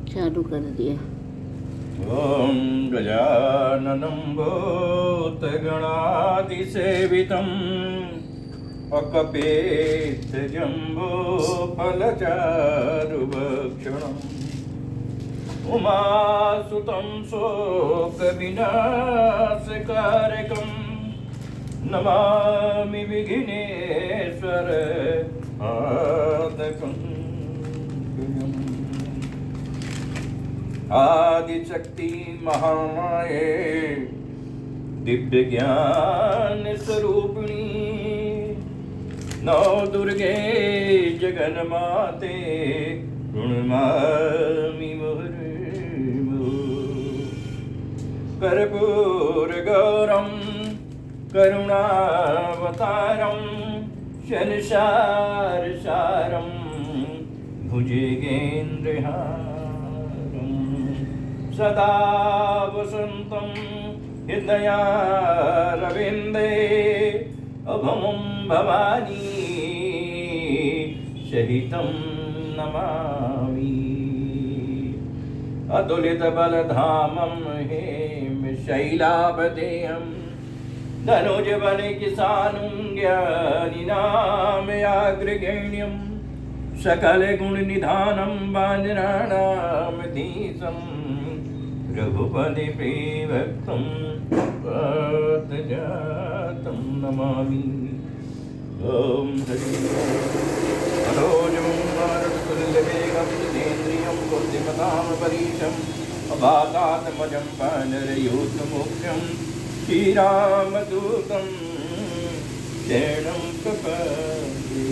चालू कर दिया। ओम गजाननं भूतगणादिसेवितम् अकपेतजम्बोफलचारुभक्षणम् उमासुतं शोकविनाशकारकं नमामि विघ्नेश्वर पादकम्। आदिशक्ति महामाये दिव्य ज्ञान स्वरूपिणी नौ दुर्गे जगन्माते प्रणमामि मुहुर्मुहुः। कर्पूरगौरं करुणावतारं शनशारसारं भुजगेन्द्रहारं सदा वसन्तं हृदयारविन्दे अभमं भवानी सहितं नमामि। अतुलितबलधामं हेमशैलाभदेहं धनुजबलकिसानं ज्ञानिनामयाग्रगण्यं सकलगुणनिधानं वानराणामधीशं रघुपति प्रियभक्तं पार्थजातं नमामि। ॐ हरि मनोजं मारुततुल्यवेगं जितेन्द्रियं बुद्धिमतां परीशम् अवातात्मजं वानरयूथमुख्यं श्रीरामदूतं शरणं प्रपद्ये।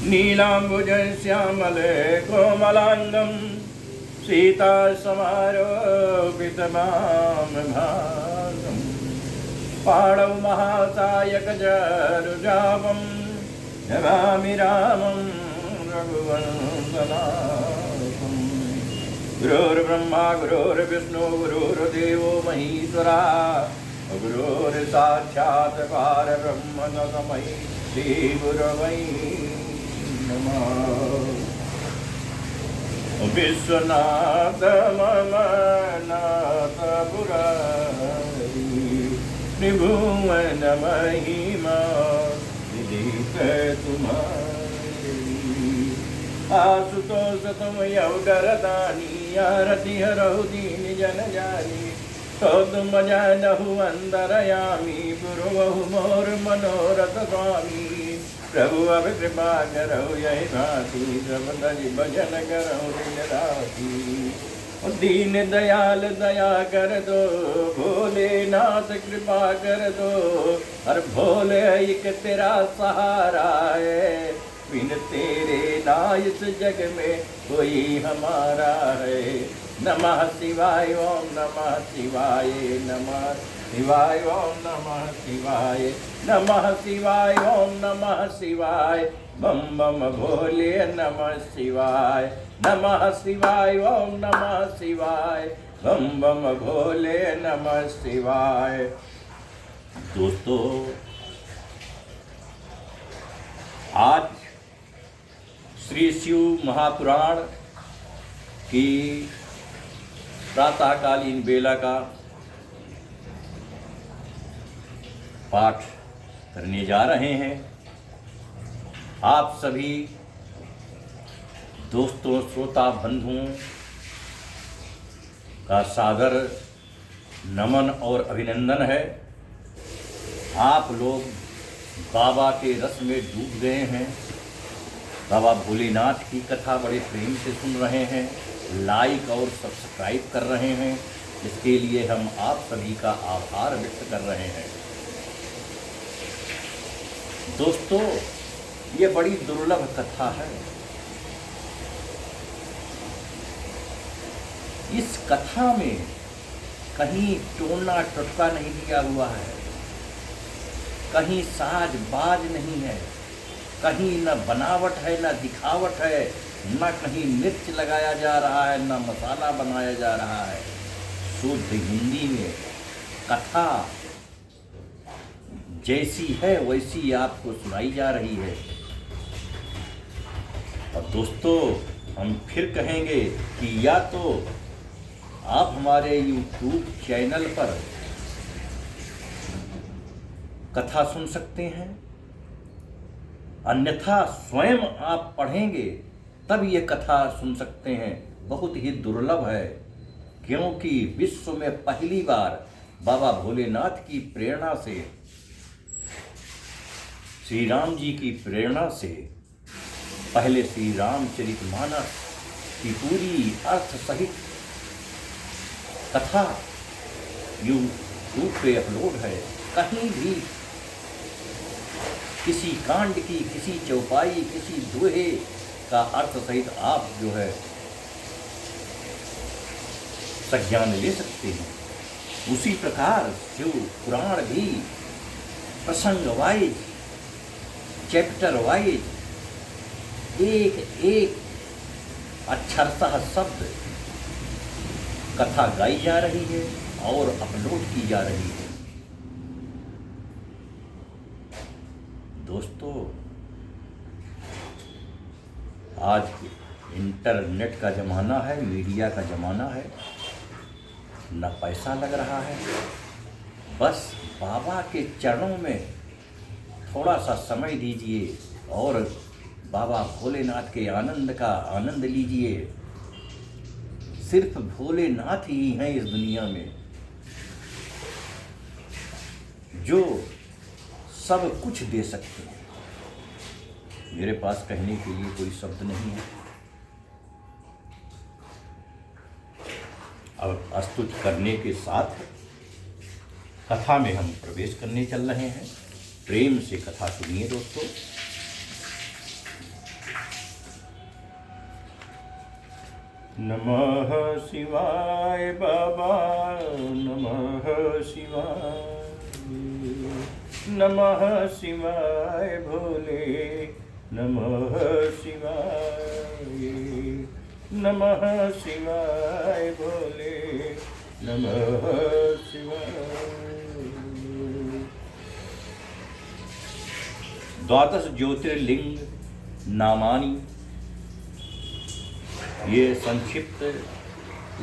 नीलाम्बुजश्यामले कोमलाङ्गं सीतासमारोपितवामभागम् पाणौ महासायकजारुजावं नमामि रामं रघुवंशनाथम्। गुरुर्ब्रह्मा गुरुर्विष्णु गुरुर्देवो महेश्वरा गुरुर्साक्षात् परब्रह्म तस्मै श्रीगुरवे नमः। विश्वनाथ मम नाथ पुरारी त्रिभुवन महिमा विदित तुम्हारी। आशुतोष तुम यौडरदानी आरति हरहु दीन जन जानी तो तुम जानहु अंतरयामी पुरवहु मोर मनोरथ स्वामी। प्रभु अब कृपा करो यही भांति सब दि भजन करो दिन राति। दीन दयाल दया कर दो भोलेनाथ कृपा कर दो हर भोले एक तेरा सहारा है बिन तेरे ना इस जग में कोई हमारा है। नमः शिवाय ओम नमः शिवाय नमः शिवाय ओम नमः शिवाय नमः शिवाय ओम नमः शिवाय बम बम भोले नमः शिवाय नमः शिवाय ओम नमः शिवाय बम बम भोले नमः शिवाय। दोस्तों आज श्री शिव महापुराण की प्रातःकालीन बेला का पाठ करने जा रहे हैं। आप सभी दोस्तों श्रोता बंधुओं का सादर नमन और अभिनंदन है। आप लोग बाबा के रस में डूब गए हैं। बाबा भोलेनाथ की कथा बड़े प्रेम से सुन रहे हैं, लाइक और सब्सक्राइब कर रहे हैं। इसके लिए हम आप सभी का आभार व्यक्त कर रहे हैं। दोस्तों ये बड़ी दुर्लभ कथा है। इस कथा में कहीं टोना टटका नहीं दिया हुआ है, कहीं साज बाज नहीं है, कहीं न बनावट है न दिखावट है, न कहीं मिर्च लगाया जा रहा है न मसाला बनाया जा रहा है। शुद्ध हिंदी में कथा जैसी है वैसी आपको सुनाई जा रही है। और दोस्तों हम फिर कहेंगे कि या तो आप हमारे YouTube चैनल पर कथा सुन सकते हैं, अन्यथा स्वयं आप पढ़ेंगे तब ये कथा सुन सकते हैं। बहुत ही दुर्लभ है, क्योंकि विश्व में पहली बार बाबा भोलेनाथ की प्रेरणा से, श्री राम जी की प्रेरणा से पहले श्री रामचरितमानस की पूरी अर्थ सहित कथा यूट्यूब पे अपलोड है। कहीं भी किसी कांड की, किसी चौपाई, किसी दोहे का अर्थ सहित आप जो है संज्ञान ले सकते हैं। उसी प्रकार शिव पुराण भी प्रसंग वाइज, चैप्टर वाइज एक एक अक्षरशः शब्द कथा गाई जा रही है और अपलोड की जा रही है। दोस्तों, आज इंटरनेट का ज़माना है, मीडिया का ज़माना है, न पैसा लग रहा है, बस बाबा के चरणों में थोड़ा सा समय दीजिए और बाबा भोलेनाथ के आनंद का आनंद लीजिए। सिर्फ भोलेनाथ ही हैं इस दुनिया में जो सब कुछ दे सकते हैं। मेरे पास कहने के लिए कोई शब्द नहीं है। अब स्तुति करने के साथ कथा में हम प्रवेश करने चल रहे हैं। प्रेम से कथा सुनिए दोस्तों। नमः शिवाय बाबा, नमः शिवाय, नमः शिवाय भोले, नमः शिवाय, नमः शिवाय भोले, नमः शिवाय। द्वादश ज्योतिर्लिंग नामानि, ये संक्षिप्त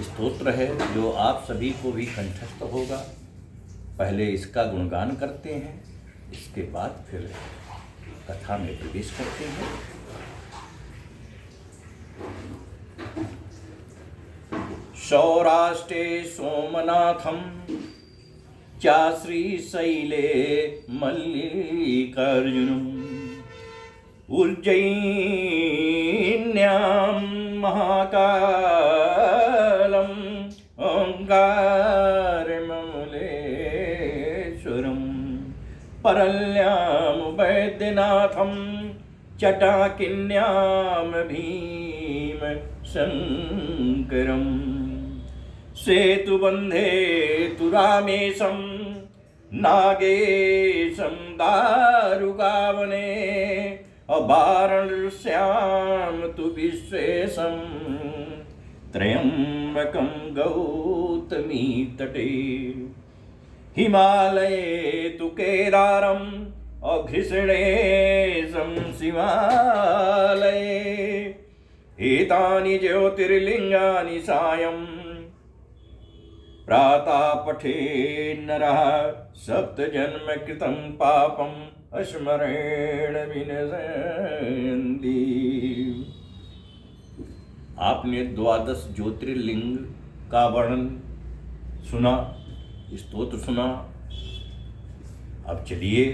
स्तोत्र है जो आप सभी को भी कंठस्थ होगा। पहले इसका गुणगान करते हैं, इसके बाद फिर कथा में प्रवेश करते हैं। सौराष्ट्रे सोमनाथम चा श्रीशैले मल्लिकार्जुनम्, उज्जयिन्यां महाकालम् ओंकारममलेश्वरम्, परल्यां वैद्यनाथं जटाकिन्यां भीमशङ्करम्, सेतुबन्धे तु रामेशं नागेशं दारुकावने, वाराणस्यां तु विश्वेशं त्र्यम्बकं गौतमी तटे, हिमालये तु केदारम् अघृष्णेशं शिवालये, एतानि ज्योतिर्लिङ्गानि सायं प्रातः पठे नरः, सप्तजन्म कृतं पापम् स्मरेण विनश्यन्ति। आपने द्वादश ज्योतिर्लिंग का वर्णन सुना, स्तोत्र सुना। अब चलिए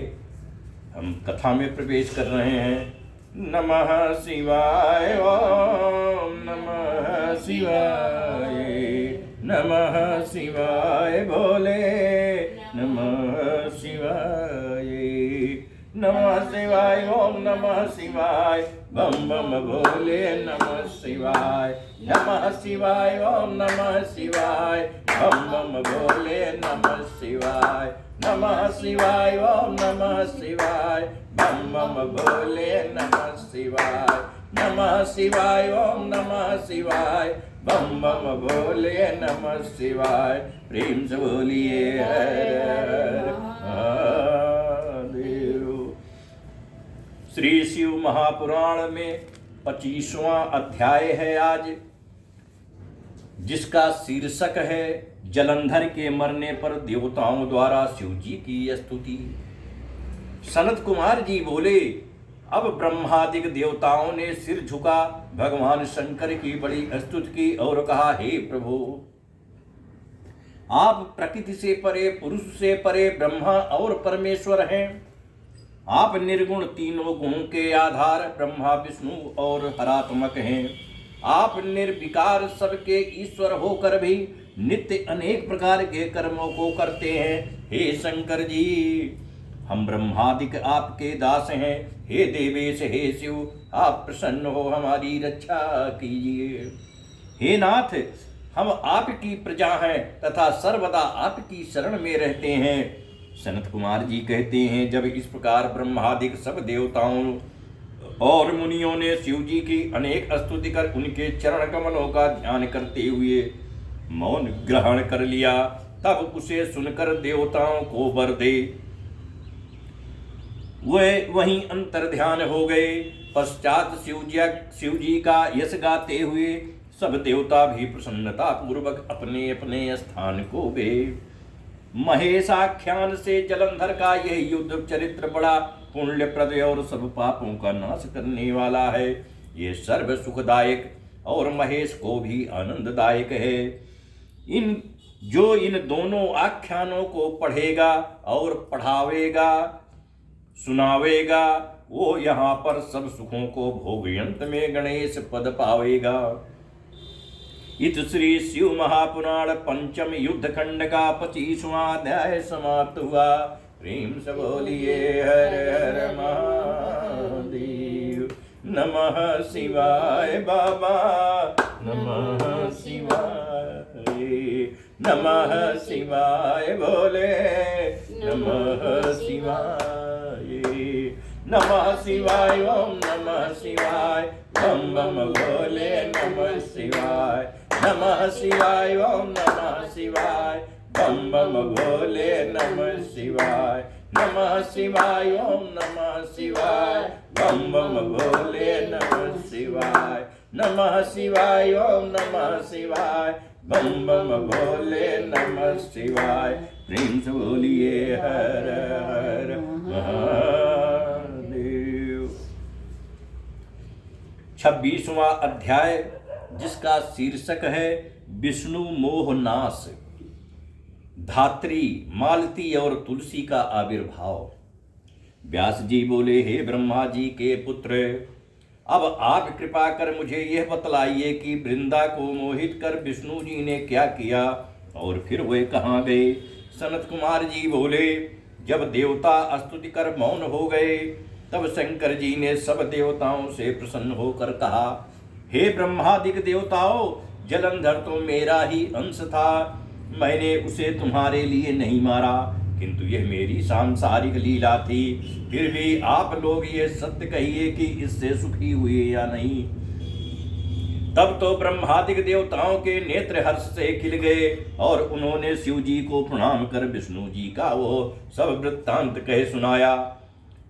हम कथा में प्रवेश कर रहे हैं। नमः शिवाय, ओम नमः शिवाय, नमः शिवाय भोले, नमः शिवाय, नमः शिवाय, ओम नमः शिवाय, बम बम भोले, नमः शिवाय, नमः शिवाय, ओम नमः शिवाय, बम बम भोले, नमः शिवाय, नमः शिवाय, ओम नमः शिवाय, बम बम भोले, नमः शिवाय, नमः शिवाय, ओम नमः शिवाय, बम बम भोले, नमः शिवाय। प्रेम से बोलिए हर महादेव। श्री शिव महापुराण में 25वां अध्याय है आज, जिसका शीर्षक है जलंधर के मरने पर देवताओं द्वारा शिव जी की स्तुति। सनत कुमार जी बोले, अब ब्रह्मादिक देवताओं ने सिर झुका भगवान शंकर की बड़ी स्तुति की और कहा, हे प्रभु, आप प्रकृति से परे, पुरुष से परे ब्रह्मा और परमेश्वर हैं। आप निर्गुण तीनों गुणों के आधार ब्रह्मा, विष्णु और हरात्मक हैं। आप निर्विकार सबके ईश्वर होकर भी नित्य अनेक प्रकार के कर्मों को करते हैं। हे शंकर जी, हम ब्रह्मादिक आपके दास हैं। हे देवेश, हे शिव, आप प्रसन्न हो हमारी रक्षा कीजिए। हे नाथ, हम आपकी प्रजा हैं तथा सर्वदा आपकी शरण में रहते हैं। सनत कुमार जी कहते हैं, जब इस प्रकार ब्रह्मादिक सब देवताओं और मुनियों ने शिव जी की अनेक स्तुति कर उनके चरण कमलों का ध्यान करते हुए मौन ग्रहण कर लिया, तब उसे सुनकर देवताओं को वर दे वे वहीं अंतर ध्यान हो गए। पश्चात शिव जी का यश गाते हुए सब देवता भी प्रसन्नता पूर्वक अपने अपने स्थान को गए। महेशाख्यान से जलंधर का यह युद्ध चरित्र बड़ा पुण्यप्रद और सब पापों का नाश करने वाला है। ये सर्व सुखदायक और महेश को भी आनंददायक है। इन दोनों आख्यानों को पढ़ेगा और पढ़ावेगा, सुनावेगा, वो यहाँ पर सब सुखों को भोगयंत में गणेश पद पावेगा। इत श्री शिव महापुराण पंचम युद्ध खंड का 25वां अध्याय समाप्त हुआ। प्रेम से बोलिए हर हर महादेव। नमः शिवाय बाबा, नमः शिवाय, नमः शिवाय बोले, नमः शिवाय, नमः शिवाय, ओम नमः शिवाय, बम बम बोले, नमः शिवाय, नमः शिवाय, ओम नमः शिवाय, बम बम भोले, नमः शिवाय, नमः शिवाय, ओम नमः शिवाय, बम बम भोले, नमः शिवाय, नमः शिवाय, ओम नमः शिवाय, बम बम भोले, नमः शिवाय। प्रेम से बोलिए हर हर महादेव। 26वां अध्याय, जिसका शीर्षक है विष्णु मोह नाश। धात्री, मालती और तुलसी का आविर्भाव। व्यास जी बोले, हे ब्रह्मा जी के पुत्र, अब आप कृपा कर मुझे यह बतलाइए कि वृंदा को मोहित कर विष्णु जी ने क्या किया और फिर वे कहाँ गए। सनत कुमार जी बोले, जब देवता स्तुति कर मौन हो गए, तब शंकर जी ने सब देवताओं से प्रसन्न होकर कहा, हे ब्रह्मादिक देवताओं, जलंधर तो मेरा ही अंश था। मैंने उसे तुम्हारे लिए नहीं मारा, किंतु यह मेरी सांसारिक लीला थी। फिर भी आप लोग ये सत्य कहिए कि इससे सुखी हुए या नहीं। तब तो ब्रह्मादिक देवताओं के नेत्र हर्ष से खिल गए और उन्होंने शिव जी को प्रणाम कर विष्णु जी का वो सब वृत्तांत कह सुनाया,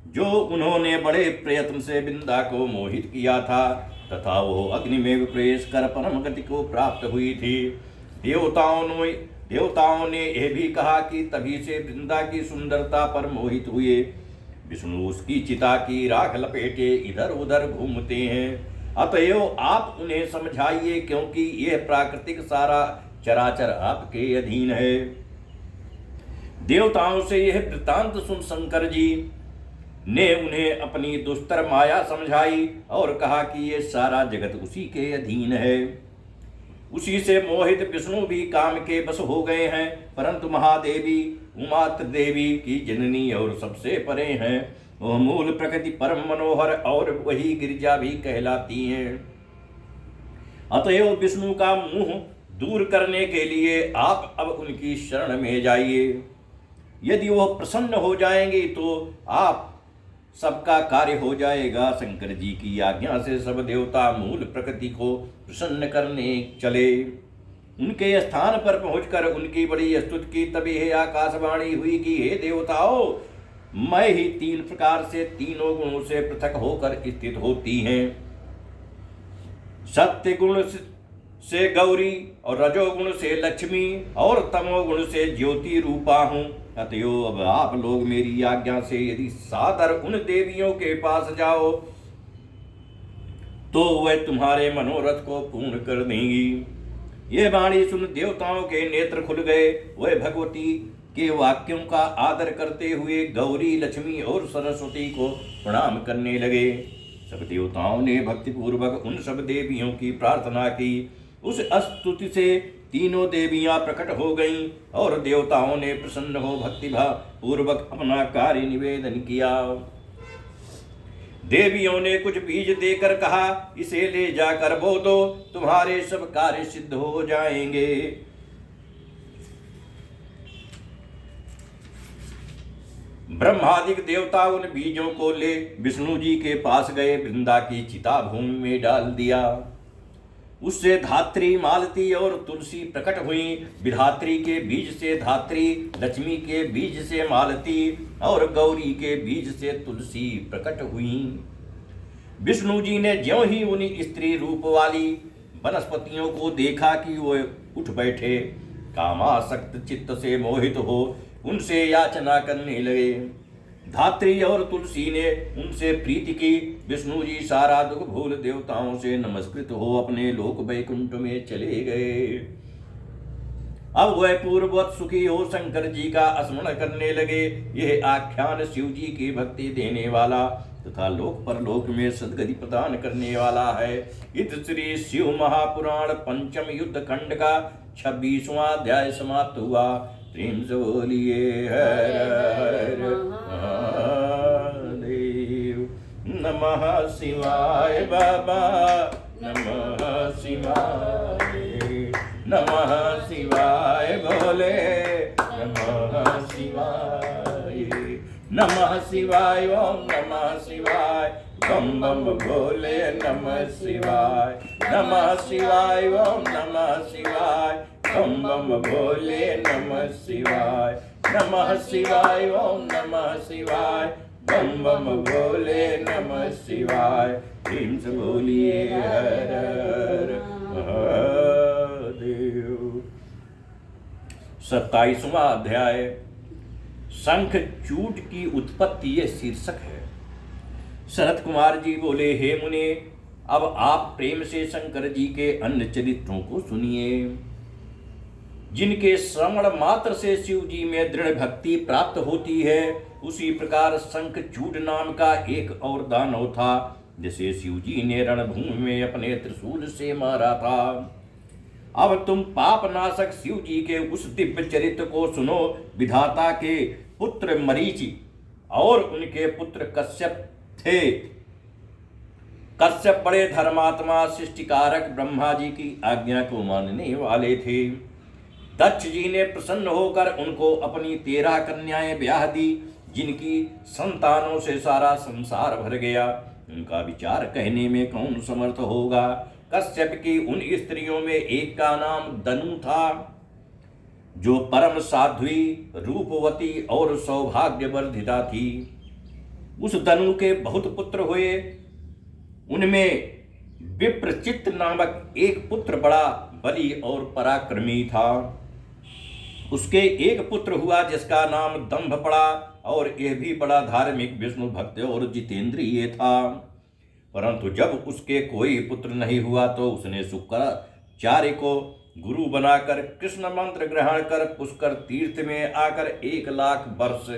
जो उन्होंने बड़े प्रयत्न से वृंदा को मोहित किया था तथा वो अग्नि में प्रवेश कर परम गति को प्राप्त हुई थी। देवताओं ने यह भी कहा कि तभी से वृंदा की सुंदरता पर मोहित हुए। विष्णु उसकी चिता की राख लपेटे इधर उधर घूमते हैं। अतएव आप उन्हें समझाइए, क्योंकि यह प्राकृतिक सारा चराचर आपके अधीन है। देवताओं से यह वृत्तांत सुन शंकर जी ने उन्हें अपनी दुस्तर माया समझाई और कहा कि ये सारा जगत उसी के अधीन है। उसी से मोहित विष्णु भी काम के बस हो गए हैं, परंतु महादेवी उमा देवी की जननी और सबसे परे हैं। वह मूल प्रकृति परम मनोहर और वही गिरिजा भी कहलाती हैं। अतएव विष्णु का मुंह दूर करने के लिए आप अब उनकी शरण में जाइए। यदि वह प्रसन्न हो जाएंगे तो आप सबका कार्य हो जाएगा। शंकर जी की आज्ञा से सब देवता मूल प्रकृति को प्रसन्न करने चले। उनके स्थान पर पहुंचकर उनकी बड़ी स्तुति की। तभी हे आकाशवाणी हुई कि हे देवताओं, मैं ही तीन प्रकार से तीनों गुणों से पृथक होकर स्थित होती हैं। सत्य गुण से गौरी और रजोगुण से लक्ष्मी और तमोगुण से ज्योति रूपा हूँ। अतएव अब आप लोग मेरी आज्ञा से यदि सादर उन देवियों के पास जाओ तो वह तुम्हारे मनोरथ को पूर्ण कर देंगी। यह वाणी सुन देवताओं के नेत्र खुल गए। वह भगवती के वाक्यों का आदर करते हुए गौरी, लक्ष्मी और सरस्वती को प्रणाम करने लगे। सब देवताओं ने भक्तिपूर्वक उन सब देवियों की प्रार्थना की। उस स्तुति से तीनों देवियां प्रकट हो गईं और देवताओं ने प्रसन्न हो भक्तिभाव पूर्वक अपना कार्य निवेदन किया। देवियों ने कुछ बीज देकर कहा, इसे ले जाकर बो दो, तुम्हारे सब कार्य सिद्ध हो जाएंगे। ब्रह्मादिक देवता उन बीजों को ले विष्णु जी के पास गए। वृंदा की चिता भूमि में डाल दिया। उससे धात्री, मालती और तुलसी प्रकट हुई। विधात्री के बीज से धात्री, लक्ष्मी के बीज से मालती और गौरी के बीज से तुलसी प्रकट हुई। विष्णु जी ने ज्यों ही उन स्त्री रूप वाली वनस्पतियों को देखा कि वे उठ बैठे, कामासक्त चित्त से मोहित हो उनसे याचना करने लगे। धात्री और तुलसी ने उनसे प्रीति की। विष्णु जी सारा दुख भूल देवताओं से नमस्कृत हो अपने लोक वैकुंठ में चले गए। अब वह पूर्ववत सुखी हो शंकर जी का स्मरण करने लगे। यह आख्यान शिव जी की भक्ति देने वाला तथा लोक परलोक में सदगति प्रदान करने वाला है। इत श्री शिव महापुराण पंचम युद्ध खंड का 26वां अध्याय समाप्त हुआ। प्रेम से बोलिए हर हर महादेव। नमः शिवाय बाबा, नमः शिवाय, नमः शिवाय बोले, नमः शिवाय, नमः शिवाय, ओम नमः शिवाय, बम बम बोले, नमः शिवाय, नमः शिवाय, ओम नमः शिवाय, बम बम बोले, नमः शिवाय, नमः शिवाय, ओम नमः शिवाय, बम बम बोले, नमः शिवाय। प्रेम से बोलिए हर हर महादेव। 27वां अध्याय शंख चूट की उत्पत्ति, यह शीर्षक है। शरत कुमार जी बोले, हे मुने, अब आप प्रेम से शंकर जी के अन्य चरित्रों को सुनिए, जिनके श्रवण मात्र से शिव जी में दृढ़ भक्ति प्राप्त होती है। उसी प्रकार शंखचूड नाम का एक और दानव था, जिसे शिव जी ने रणभूमि में अपने त्रिशूल से मारा था। अब तुम पापनाशक शिव जी के उस दिव्य चरित्र को सुनो। विधाता के पुत्र मरीचि और उनके पुत्र कश्यप थे। कश्यप बड़े धर्मात्मा, सृष्टिकारक ब्रह्मा जी की आज्ञा को मानने वाले थे। दक्ष जी ने प्रसन्न होकर उनको अपनी 13 कन्याएं ब्याह दी, जिनकी संतानों से सारा संसार भर गया। उनका विचार कहने में कौन समर्थ होगा। कश्यप की उन स्त्रियों में एक का नाम दनु था, जो परम साध्वी, रूपवती और सौभाग्यवर्धिता थी। उस दनु के बहुत पुत्र हुए। उनमें विप्रचित्त नामक एक पुत्र बड़ा बली और पराक्रमी था। उसके एक पुत्र हुआ जिसका नाम दंभ पड़ा, और यह भी बड़ा धार्मिक, विष्णु भक्त और जितेंद्रिय था। परंतु जब उसके कोई पुत्र नहीं हुआ तो उसने शुक्राचार्य को गुरु बनाकर कृष्ण मंत्र ग्रहण कर पुष्कर तीर्थ में आकर 1 लाख वर्ष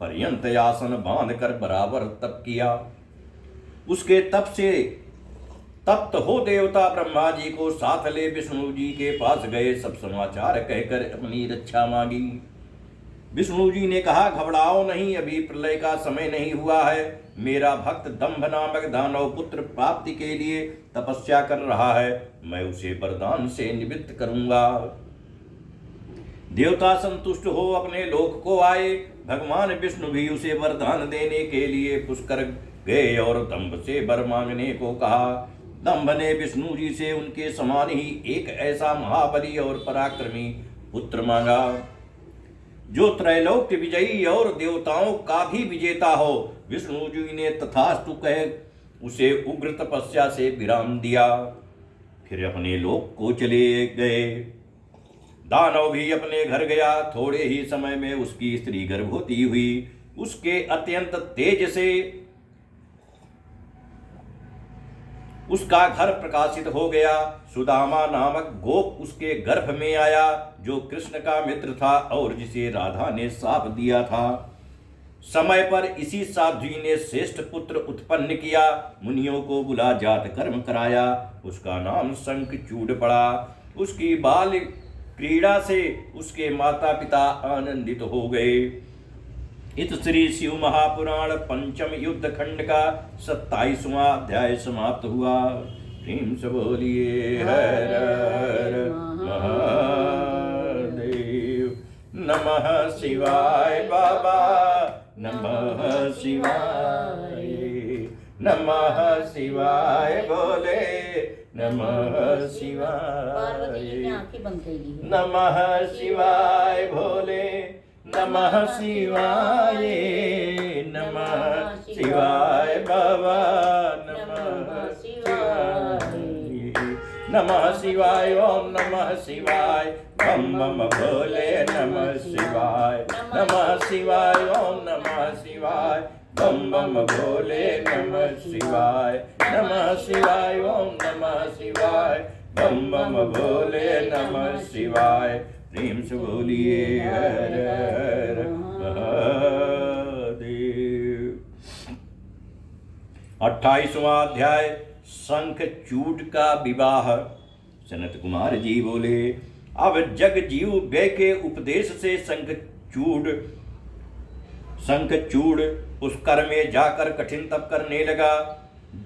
पर्यंत आसन बांधकर बराबर तप किया। उसके तप से तप्त हो देवता ब्रह्मा जी को साथ ले विष्णु जी के पास गए। सब समाचार कहकर अपनी रक्षा मांगी। विष्णु जी ने कहा, घबराओ नहीं, अभी प्रलय का समय नहीं हुआ है। मेरा भक्त दंभ नामक दानव पुत्र प्राप्ति के लिए तपस्या कर रहा है। मैं उसे वरदान से निवृत्त करूंगा। देवता संतुष्ट हो अपने लोक को आए। भगवान विष्णु भी उसे वरदान देने के लिए पुष्कर गए और दंभ से वर मांगने को कहा। दंभ ने विष्णु जी से उनके समान ही एक ऐसा महाबली और पराक्रमी पुत्र मांगा, जो त्रैलोक्य विजयी और देवताओं का भी विजेता हो। विष्णु जी ने तथास्तु कह उसे उग्र तपस्या से विराम दिया। फिर अपने लोक को चले गए। दानव भी अपने घर गया। थोड़े ही समय में उसकी स्त्री गर्भवती हुई। उसके अत्यंत तेज से उसका घर प्रकाशित हो गया। सुदामा नामक गोप उसके गर्भ में आया, जो कृष्ण का मित्र था और जिसे राधा ने शाप दिया था। समय पर इसी साध्वी ने श्रेष्ठ पुत्र उत्पन्न किया। मुनियों को बुला जात कर्म कराया। उसका नाम शंखचूड़ पड़ा। उसकी बाल क्रीड़ा से उसके माता पिता आनंदित हो गए। इत श्री शिव महापुराण पंचम युद्ध खंड का 27वां अध्याय समाप्त हुआ। प्रेम से बोलिए हर हर महादेव। नमः शिवाय बाबा, नमः शिवाय, नमः शिवाय बोले, नमः शिवाय, नमः शिवाय भोले, नमः शिवाय, नमः शिवाय बाबा, नमः शिवाय, नमः शिवाय, ओम नमः शिवाय, बम बम भोले, नमः शिवाय, नमः शिवाय, ओम नमः शिवाय, बम बम भोले, नमः शिवाय, नमः शिवाय, ओम नमः शिवाय, बम बम भोले, नमः शिवाय। प्रेम से बोलिए हर हर महादेव। 28वां अध्याय शंखचूड़ का विवाह। सनत कुमार जी बोले, अब जग जीव व्यय के उपदेश से शंखचूड़ उस कर में जाकर कठिन तप करने लगा।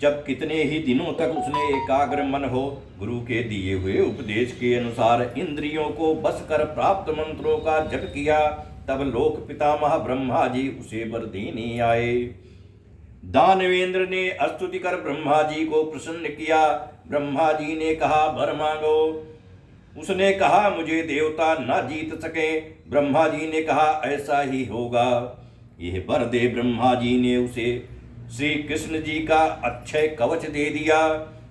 जब कितने ही दिनों तक उसने एकाग्र मन हो गुरु के दिए हुए उपदेश के अनुसार इंद्रियों को बस कर प्राप्त मंत्रों का जप किया, तब लोक पितामह ब्रह्मा जी उसे वर देने आए। दानवेंद्र ने स्तुति कर ब्रह्मा जी को प्रसन्न किया। ब्रह्मा जी ने कहा, वर मांगो। उसने कहा, मुझे देवता न जीत सके। ब्रह्मा जी ने कहा, ऐसा ही होगा। यह वर दे ब्रह्मा जी ने उसे श्री कृष्ण जी का अक्षय कवच दे दिया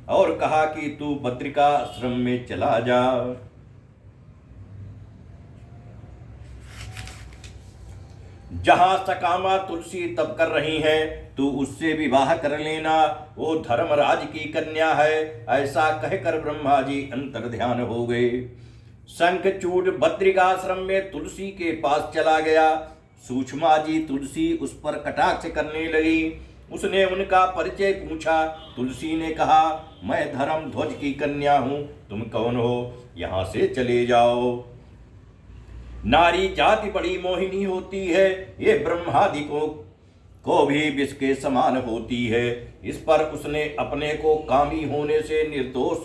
और कहा कि तू बद्रिका आश्रम में चला जा। जहां सकामा तुलसी तप कर रही है, तू उससे विवाह कर लेना। वो धर्मराज की कन्या है। ऐसा कहकर ब्रह्मा जी अंतर ध्यान हो गए। शंखचूड़ बद्रिकाश्रम में तुलसी के पास चला गया। सूक्ष्मा जी तुलसी उस पर कटाक्ष करने लगी। उसने उनका परिचय पूछा। तुलसी ने कहा, मैं धर्म ध्वज की कन्या हूं। तुम कौन हो? यहां से चले जाओ। नारी जाति बड़ी मोहिनी होती है। ये ब्रह्मादिकों को भी विष के समान होती है। इस पर उसने अपने को कामी होने से निर्दोष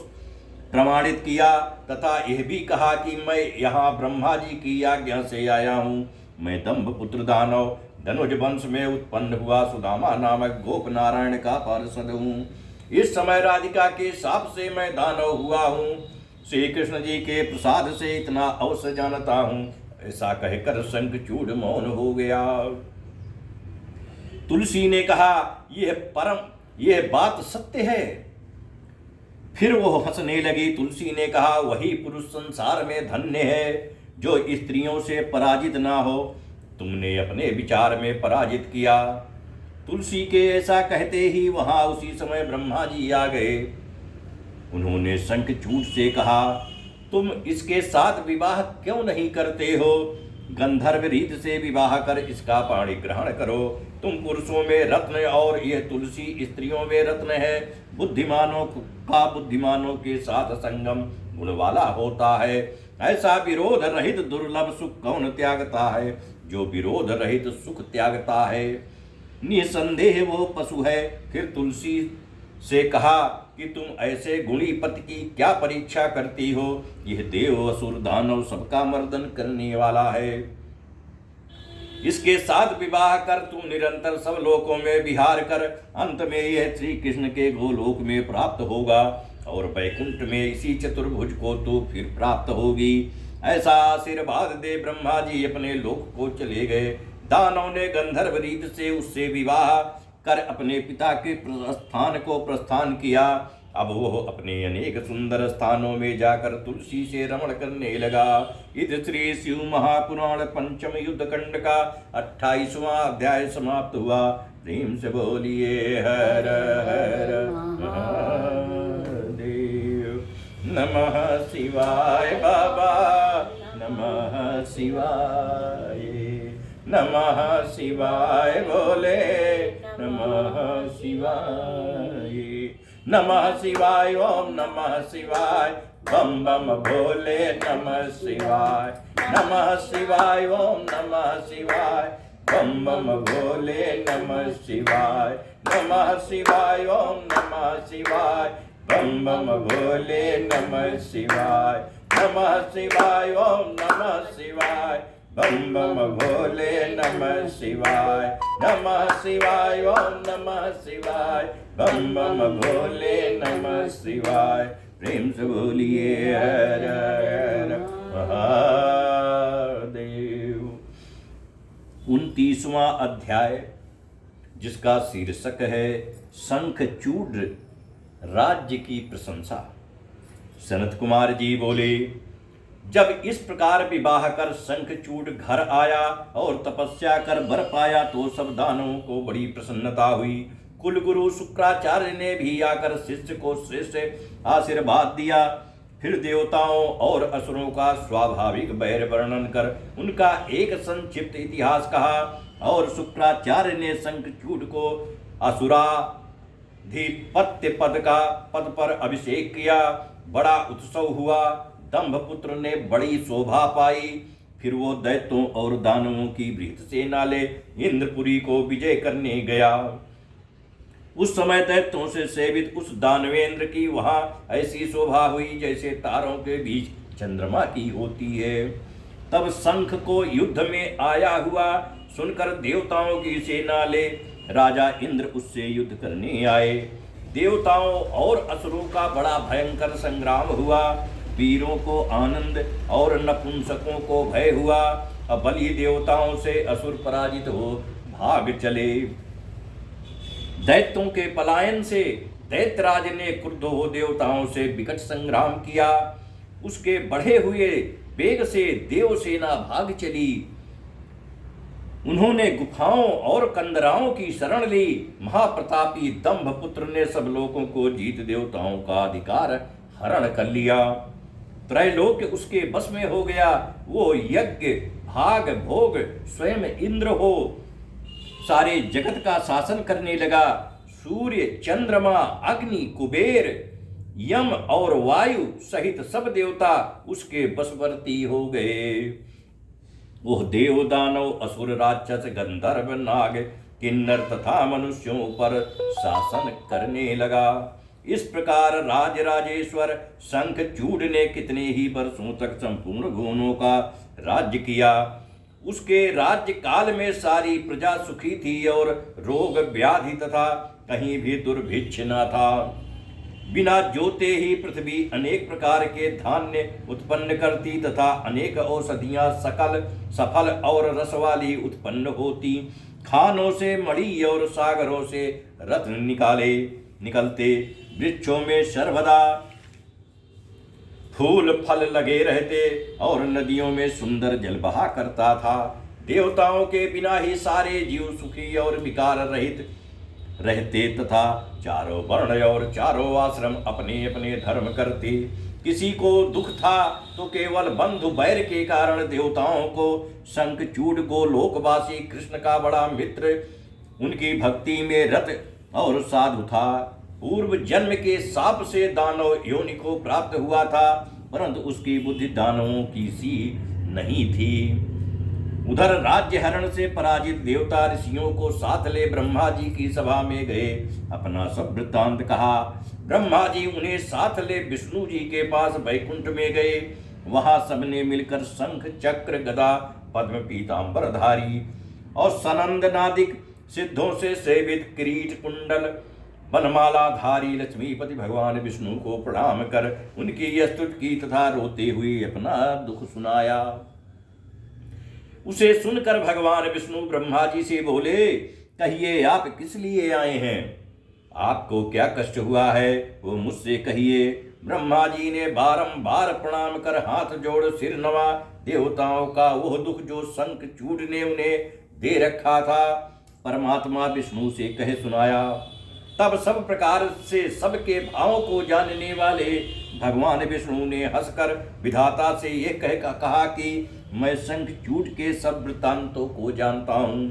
प्रमाणित किया तथा यह भी कहा कि मैं यहाँ ब्रह्मा जी की आज्ञा से आया हूँ। मैं दंभ पुत्र दानव धनुज वंश में उत्पन्न हुआ सुदामा नामक गोप नारायण का पार्षद हूँ। इस समय राधिका के शाप से मैं दानव हुआ हूँ। श्री कृष्ण जी के प्रसाद से इतना अवश्य जानता हूँ। ऐसा कहकर शंखचूड़ मौन हो गया। तुलसी ने कहा, यह बात सत्य है। फिर वो हंसने लगी। तुलसी ने कहा, वही पुरुष संसार में धन्य है जो स्त्रियों से पराजित ना हो। तुमने अपने विचार में पराजित किया। तुलसी के ऐसा कहते ही वहां उसी समय ब्रह्मा जी आ गए। उन्होंने शंखचूड़ से कहा, तुम इसके साथ विवाह क्यों नहीं करते हो? गंधर्व रीत से विवाह कर इसका पाणी ग्रहण करो। तुम पुरुषों में रत्न और यह तुलसी स्त्रियों में रत्न है। बुद्धिमानों का बुद्धिमानों के साथ संगम गुण वाला होता है। ऐसा विरोध रहित दुर्लभ सुख कौन त्यागता है? जो विरोध रहित सुख त्यागता है निसंदेह वो पशु है। फिर तुलसी से कहा कि तुम ऐसे गुणी पति की क्या परीक्षा करती हो? यह देव असुर दानव सबका मर्दन करने वाला है। इसके साथ विवाह कर तू निरंतर सब लोकों में विहार कर। अंत में यह श्री कृष्ण के गोलोक में प्राप्त होगा और वैकुंठ में इसी चतुर्भुज को तू फिर प्राप्त होगी। ऐसा आशीर्वाद दे ब्रह्मा जी अपने लोक को चले गए। दानव ने गंधर्व रीत से उससे विवाह कर अपने पिता के स्थान को प्रस्थान किया। अब वह अपने अनेक सुंदर स्थानों में जाकर तुलसी से रमण करने लगा। इस श्री शिव महापुराण पंचम युद्ध खंड का 28वां अध्याय समाप्त हुआ। प्रेम से बोलिए हर हर महादेव। नमः शिवाय बाबा, नमः शिवाय, नमः शिवाय बोले, नमः शिवाय, नमः शिवाय, ओम नमः शिवाय, बम बम भोले, नमः शिवाय, नमः शिवाय, ओम नमः शिवाय, बम बम भोले, नमः शिवाय, नमः शिवाय, ओम नमः शिवाय, बम बम भोले, नमः शिवाय, नमः शिवाय, ओम नमः शिवाय, बम बम भोले, नमः शिवाय, नमः शिवाय, ओम नमः शिवाय, बम बम भोले, नमः शिवाय। प्रेम से बोलिए हर हर महादेव। 29वां अध्याय, जिसका शीर्षक है शंखचूड राज्य की प्रशंसा। सनत कुमार जी बोले, जब इस प्रकार विवाह कर शंखचूड घर आया और तपस्या कर वर पाया तो सब दानवों को बड़ी प्रसन्नता हुई। कुलगुरु शुक्राचार्य ने भी आकर शिष्य को श्रेष्ठ आशीर्वाद दिया। फिर देवताओं और असुरों का स्वाभाविक वैर वर्णन कर उनका एक संक्षिप्त इतिहास कहा और शुक्राचार्य ने शंखचूड को असुराधिपत्य पद पर अभिषेक किया। बड़ा उत्सव हुआ। दंभपुत्र ने बड़ी शोभा पाई। फिर वो दैत्यों और दानवों की बृहत सेना ले इंद्रपुरी को विजय करने गया। उस समय दैत्यों से सेवित उस दानवेंद्र की वहां ऐसी शोभा हुई जैसे तारों के बीच चंद्रमा की होती है। तब शंख को युद्ध में आया हुआ सुनकर देवताओं की सेना ले राजा इंद्र उससे युद्ध करने आए। देवताओं और असुरों का बड़ा भयंकर संग्राम हुआ। वीरों को आनंद और नपुंसकों को भय हुआ। बलि देवताओं से असुर पराजित हो भाग चले। दैत्यों के पलायन से दैत्यराज ने क्रुद्ध हो देवताओं से विकट संग्राम किया। उसके बढ़े हुए वेग से देवसेना भाग चली। उन्होंने गुफाओं और कंदराओं की शरण ली। महाप्रतापी दंभपुत्र ने सब लोगों को जीत देवताओं का अधिकार हरण कर लिया। त्रैलोक्य उसके बस में हो गया। वो यज्ञ भाग भोग स्वयं इंद्र हो सारे जगत का शासन करने लगा। सूर्य चंद्रमा अग्नि कुबेर यम और वायु सहित सब देवता उसके बसवर्ती हो गए। वह देव दानव असुर राक्षस गंधर्व नाग किन्नर तथा मनुष्यों पर शासन करने लगा। इस प्रकार राजराजेश्वर शंखचूड ने कितने ही वर्षों तक संपूर्ण भुवनों का राज्य किया। उसके राज्य काल में सारी प्रजा सुखी थी और रोग व्याधि तथा कहीं भी दुर्भिक्ष न था। बिना जोते ही पृथ्वी अनेक प्रकार के धान्य उत्पन्न करती तथा अनेक औषधियां सकल सफल और रस वाली उत्पन्न होती। खानों से मणि और सागरों से रत्न निकलते। वृक्षों में सर्वदा फूल फल लगे रहते और नदियों में सुंदर जल बहा करता था। देवताओं के बिना ही सारे जीव सुखी और विकार रहित रहते तथा चारों वर्ण और चारों आश्रम अपने अपने धर्म करते। किसी को दुख था तो केवल बंधु बैर के कारण देवताओं को शंखचूड गोलोकवासी कृष्ण का बड़ा मित्र उनकी भक्ति में रत और साधु था। पूर्व जन्म के शाप से दानव योनि को प्राप्त हुआ था, परंतु उसकी बुद्धि दानवों की सी नहीं थी। उधर राज्य हरण से पराजित देवता ऋषियों को साथ ले ब्रह्मा जी की सभा में गए। अपना सब वृत्तांत कहा। ब्रह्मा जी उन्हें साथ ले विष्णु जी के पास वैकुंठ में गए। वहां सबने मिलकर शंख चक्र गदा पद्म पीतांबरधारी और सनंदनादिक सिद्धों से सेवित किरीट कुंडल बनमालाधारी लक्ष्मीपति भगवान विष्णु को प्रणाम कर उनकी स्तुति की तथा रोते हुए अपना दुख सुनाया। उसे सुनकर भगवान विष्णु ब्रह्मा जी से बोले, कहिए आप किस लिए आए हैं? आपको क्या कष्ट हुआ है वो मुझसे कहिए। ब्रह्मा जी ने बारंबार प्रणाम कर हाथ जोड़ सिर नवा। देवताओं का वह दुख जो शंखचूड़ ने उन्हें दे रखा था परमात्मा विष्णु से कह सुनाया। तब सब प्रकार से सबके भावों को जानने वाले भगवान विष्णु ने हंसकर विधाता से यह कहा कि मैं शंखचूड़ के सब वृत्तांतों को जानता हूँ।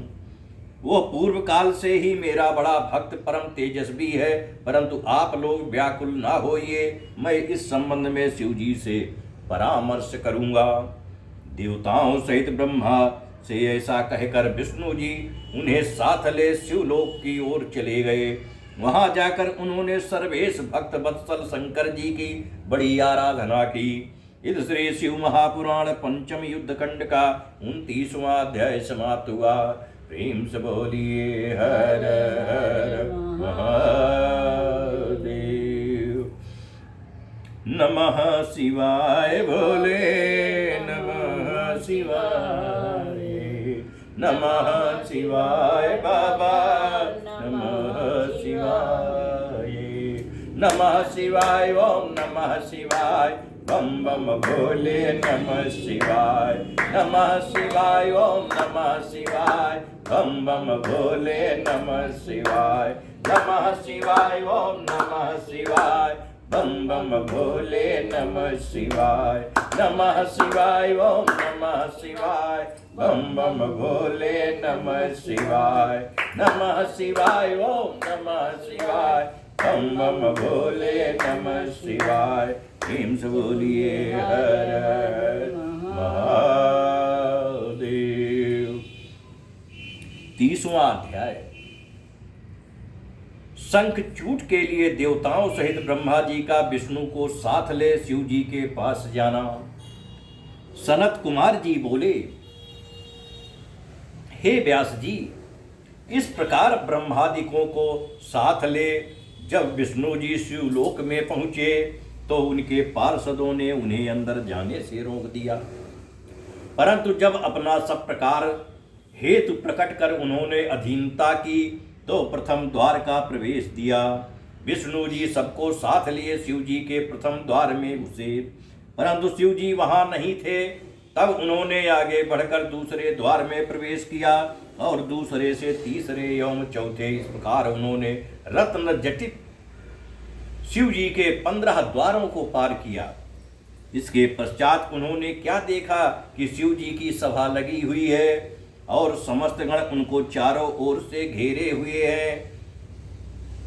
वो पूर्व काल से ही मेरा बड़ा भक्त परम तेजस्वी है, परंतु आप लोग व्याकुल ना होइए, मैं इस संबंध में शिव जी से परामर्श करूंगा। देवताओं सहित ब्रह्मा से ऐसा कहकर विष्णु जी उन्हें साथ ले शिवलोक की ओर चले गए। वहां जाकर उन्होंने सर्वेश भक्त वत्सल शंकर जी की बड़ी आराधना की। इस श्री शिव महापुराण पंचम युद्ध खंड का 29वां अध्याय समाप्त हुआ। प्रेम से बोलिए हर हर महादेव। नमः शिवाय बोले नमः शिवाय, नमः शिवाय बाबा नमः शिवाय, नमः शिवाय ओम नमः शिवाय बम बम भोले नमः शिवाय, नमः शिवाय ओम नमः शिवाय बम बम भोले नमः शिवाय, नमः शिवाय ओम नमः शिवाय बम बम भोले नमः शिवाय, नमः शिवाय ओम नमः शिवाय बम बम भोले नमः शिवाय, नमः शिवाय ओम नमः शिवाय बम बम भोले नमः शिवाय। प्रेम से बोलिए हर हर महादेव। 30वां अध्याय। शंखचूड़ के लिए देवताओं सहित ब्रह्मा जी का विष्णु को साथ ले शिव जी के पास जाना। सनत कुमार जी बोले, हे व्यास जी, इस प्रकार ब्रह्मादिकों को साथ ले जब विष्णु जी शिवलोक में पहुंचे तो उनके पार्षदों ने उन्हें अंदर जाने से रोक दिया, परंतु जब अपना सब प्रकार हेतु प्रकट कर उन्होंने अधीनता की तो प्रथम द्वार का प्रवेश दिया। विष्णु जी सबको साथ लिए शिव जी के प्रथम द्वार में घुसे, परंतु शिव जी वहां नहीं थे। तब उन्होंने आगे बढ़कर दूसरे द्वार में प्रवेश किया और दूसरे से तीसरे एवं चौथे, इस प्रकार उन्होंने रत्न जटित शिव जी के 15 द्वारों को पार किया। इसके पश्चात उन्होंने क्या देखा कि शिव जी की सभा लगी हुई है और समस्त गण उनको चारों ओर से घेरे हुए हैं।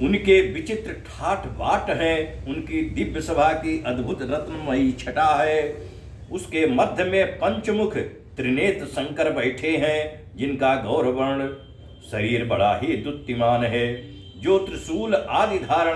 उनके विचित्र ठाठ बाट हैं, उनकी दिव्य सभा की अद्भुत रत्नमयी छटा है। उसके मध्य में पंचमुख त्रिनेत्र शंकर बैठे हैं, जिनका गौरवर्ण शरीर बड़ा ही दुत्तिमान है, जो त्रिशूल आदि धारण